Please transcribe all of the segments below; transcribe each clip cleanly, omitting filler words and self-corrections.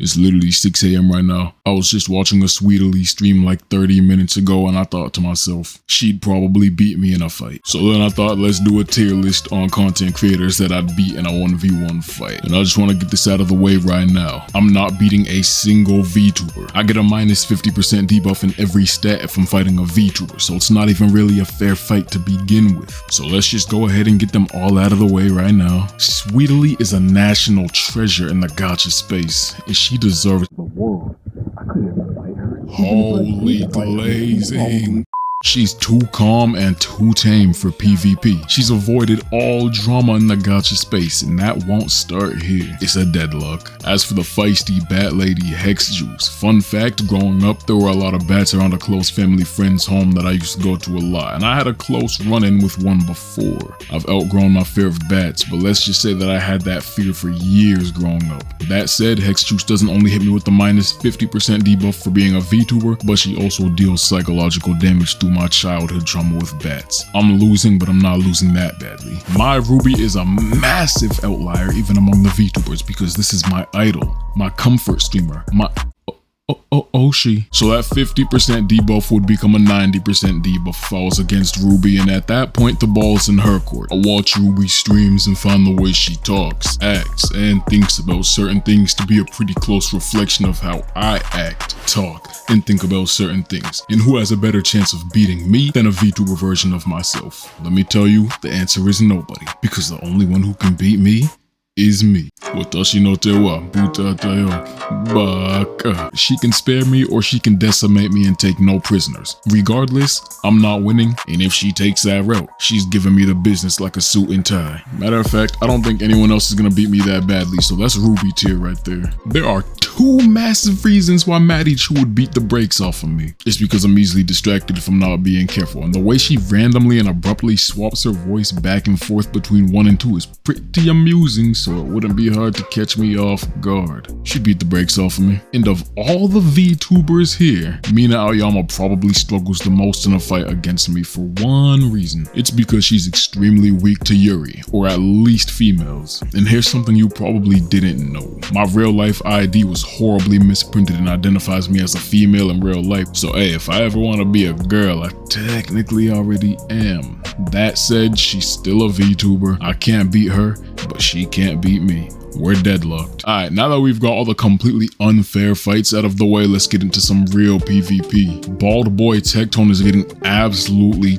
It's literally 6 a.m. right now. I was just watching a Sweetly stream like 30 minutes ago and I thought to myself, she'd probably beat me in a fight. So then I thought, let's do a tier list on content creators that I'd beat in a 1v1 fight. And I just want to get this out of the way right now. I'm not beating a single VTuber. I get a minus 50% debuff in every stat if I'm fighting a VTuber, so it's not even really a fair fight to begin with. So let's just go ahead and get them all out of the way right now. Sweetly is a national treasure in the gacha space, and she deserves the world. I couldn't even fight her. Holy glazing. She's too calm and too tame for PvP. She's avoided all drama in the gacha space, and that won't start here. It's a deadlock. As for the feisty bat lady Hex Juice, fun fact, growing up there were a lot of bats around a close family friend's home that I used to go to a lot, and I had a close run-in with one before. I've outgrown my fear of bats, but let's just say that I had that fear for years growing up. That said, Hex Juice doesn't only hit me with the minus 50% debuff for being a VTuber, but she also deals psychological damage through my childhood trauma with bats. I'm losing, but I'm not losing that badly. My Ruby is a massive outlier even among the VTubers because this is my idol, my comfort streamer, my Oshi. So that 50% debuff would become a 90% debuff if I was against Ruby, and at that point the ball's in her court. I watch Ruby streams and find the way she talks, acts, and thinks about certain things to be a pretty close reflection of how I act, talk, and think about certain things. And who has a better chance of beating me than a VTuber version of myself? Let me tell you, the answer is nobody, because the only one who can beat me is me. Watashi no te wa butata yo baka. She can spare me or she can decimate me and take no prisoners. Regardless, I'm not winning, and if she takes that route, she's giving me the business like a suit and tie. Matter of fact, I don't think anyone else is gonna beat me that badly, so that's Ruby tier right there. There are two massive reasons why Maddie Chu would beat the brakes off of me. It's because I'm easily distracted if I'm not being careful, and the way she randomly and abruptly swaps her voice back and forth between 1 and 2 is pretty amusing, so it wouldn't be hard to catch me off guard. She'd beat the brakes off of me. And of all the VTubers here, Mina Aoyama probably struggles the most in a fight against me for one reason. It's because she's extremely weak to Yuri, or at least females. And here's something you probably didn't know. My real life ID was horribly misprinted and identifies me as a female in real life. So hey, if I ever want to be a girl, I technically already am. That said, she's still a VTuber. I can't beat her, but she can't beat me. We're deadlocked. Alright, now that we've got all the completely unfair fights out of the way, let's get into some real PvP. Bald boy Tectone is getting absolutely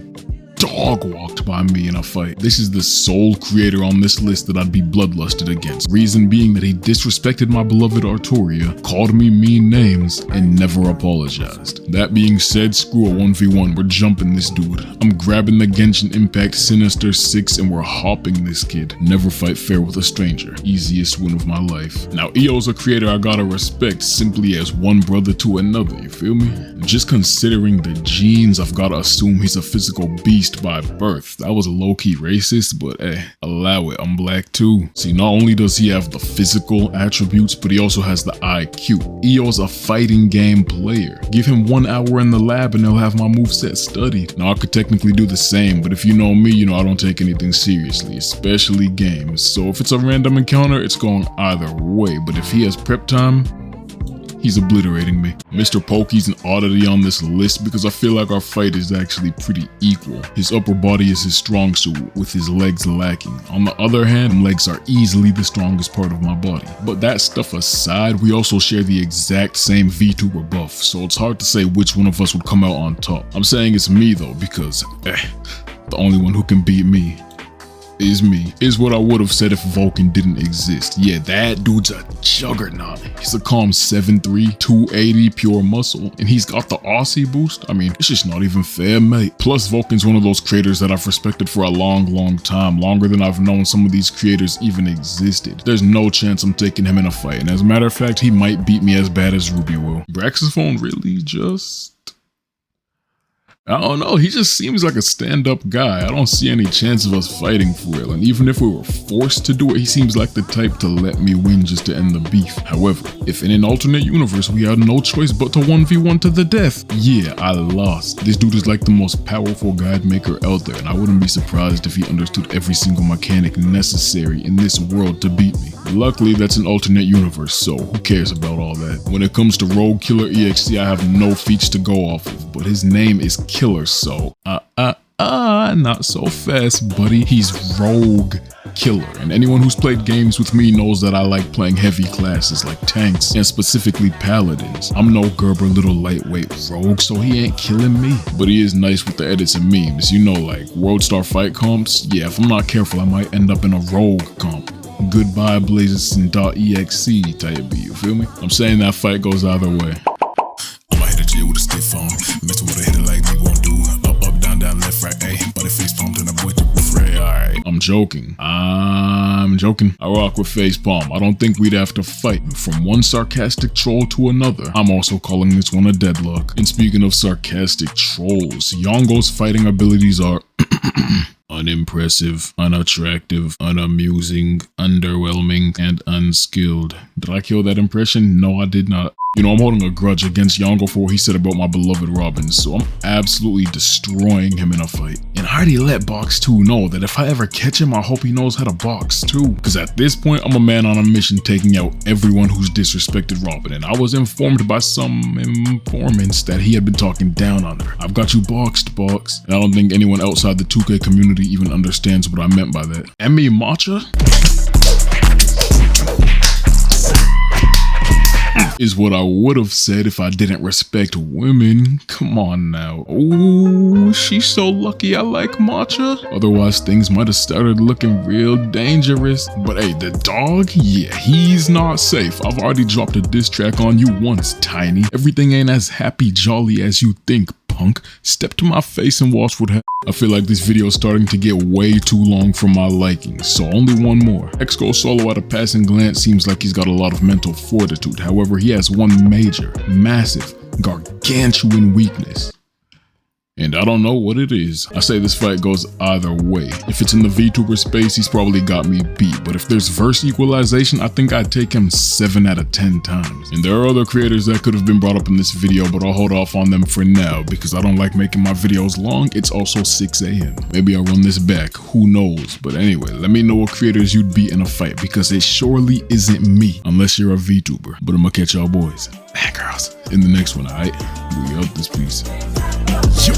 dog-walked by me in a fight. This is the sole creator on this list that I'd be bloodlusted against. Reason being that he disrespected my beloved Arturia, called me mean names, and never apologized. That being said, screw a 1v1, we're jumping this dude. I'm grabbing the Genshin Impact Sinister 6 and we're hopping this kid. Never fight fair with a stranger. Easiest win of my life. Now EO's a creator I gotta respect simply as one brother to another, you feel me? Just considering the genes, I've gotta assume he's a physical beast by birth. That was low-key racist, but allow it, I'm black too. See, not only does he have the physical attributes, but he also has the IQ. EO's a fighting game player. Give him 1 hour in the lab and he'll have my moveset studied. Now I could technically do the same, but if you know me, you know I don't take anything seriously, especially games. So if it's a random encounter, it's going either way, but if he has prep time, he's obliterating me. Mr. Pokey's an oddity on this list because I feel like our fight is actually pretty equal. His upper body is his strong suit, with his legs lacking. On the other hand, legs are easily the strongest part of my body. But that stuff aside, we also share the exact same VTuber buff, so it's hard to say which one of us would come out on top. I'm saying it's me though, because the only one who can beat me is me. Is what I would have said if Vulcan didn't exist. Yeah, that dude's a juggernaut. He's a calm 7'3", 280 pure muscle, and he's got the Aussie boost. I mean, it's just not even fair, mate. Plus, Vulcan's one of those creators that I've respected for a long time, longer than I've known some of these creators even existed. There's no chance I'm taking him in a fight, and as a matter of fact, he might beat me as bad as Ruby will. Braxophone really just... I don't know, he just seems like a stand-up guy. I don't see any chance of us fighting for real, and even if we were forced to do it, he seems like the type to let me win just to end the beef. However, if in an alternate universe we had no choice but to 1v1 to the death, yeah, I lost. This dude is like the most powerful guide maker out there, and I wouldn't be surprised if he understood every single mechanic necessary in this world to beat me. Luckily, that's an alternate universe, so who cares about all that? When it comes to Rogue Killer EXE, I have no feats to go off of, but his name is Killer, so not so fast, buddy. He's Rogue Killer, and anyone who's played games with me knows that I like playing heavy classes like tanks and specifically paladins. I'm no Gerber little lightweight rogue, so he ain't killing me. But he is nice with the edits and memes, you know, like World Star fight comps. Yeah, if I'm not careful, I might end up in a rogue comp. Goodbye blazecine.exe type B, you feel me? I'm saying that fight goes either way. I'ma hit a J with a stiff arm, messing with a hitter like me won't do. Up, down, left, right, A. Body face palm, then I boy to fray. Alright. I'm joking. I rock with Facepalme. I don't think we'd have to fight. From one sarcastic troll to another, I'm also calling this one a deadlock. And speaking of sarcastic trolls, Yongo's fighting abilities are unimpressive, unattractive, unamusing, underwhelming, and unskilled. Did I kill that impression? No, I did not. You know, I'm holding a grudge against Yongo for what he said about my beloved Robin, so I'm absolutely destroying him in a fight. And I already let Box 2 know that if I ever catch him, I hope he knows how to box too. Cause at this point, I'm a man on a mission taking out everyone who's disrespected Robin, and I was informed by some informants that he had been talking down on her. I've got you boxed, Box. And I don't think anyone outside the 2K community even understands what I meant by that. And me, Matcha? Is what I would have said if I didn't respect women. Come on now. Ooh, she's so lucky I like matcha. Otherwise, things might have started looking real dangerous. But hey, the dog? Yeah, he's not safe. I've already dropped a diss track on you once, Tiny. Everything ain't as happy jolly as you think, punk. Step to my face and watch what happens. I feel like this video is starting to get way too long for my liking, so only one more. X-Go Solo at a passing glance seems like he's got a lot of mental fortitude. However, he has one major, massive, gargantuan weakness. And I don't know what it is. I say this fight goes either way. If it's in the VTuber space, he's probably got me beat. But if there's verse equalization, I think I'd take him 7 out of 10 times. And there are other creators that could have been brought up in this video, but I'll hold off on them for now because I don't like making my videos long. It's also 6 a.m. Maybe I'll run this back, who knows? But anyway, let me know what creators you'd beat in a fight because it surely isn't me unless you're a VTuber. But I'ma catch y'all boys and girls in the next one, alright? We out this piece. Yo.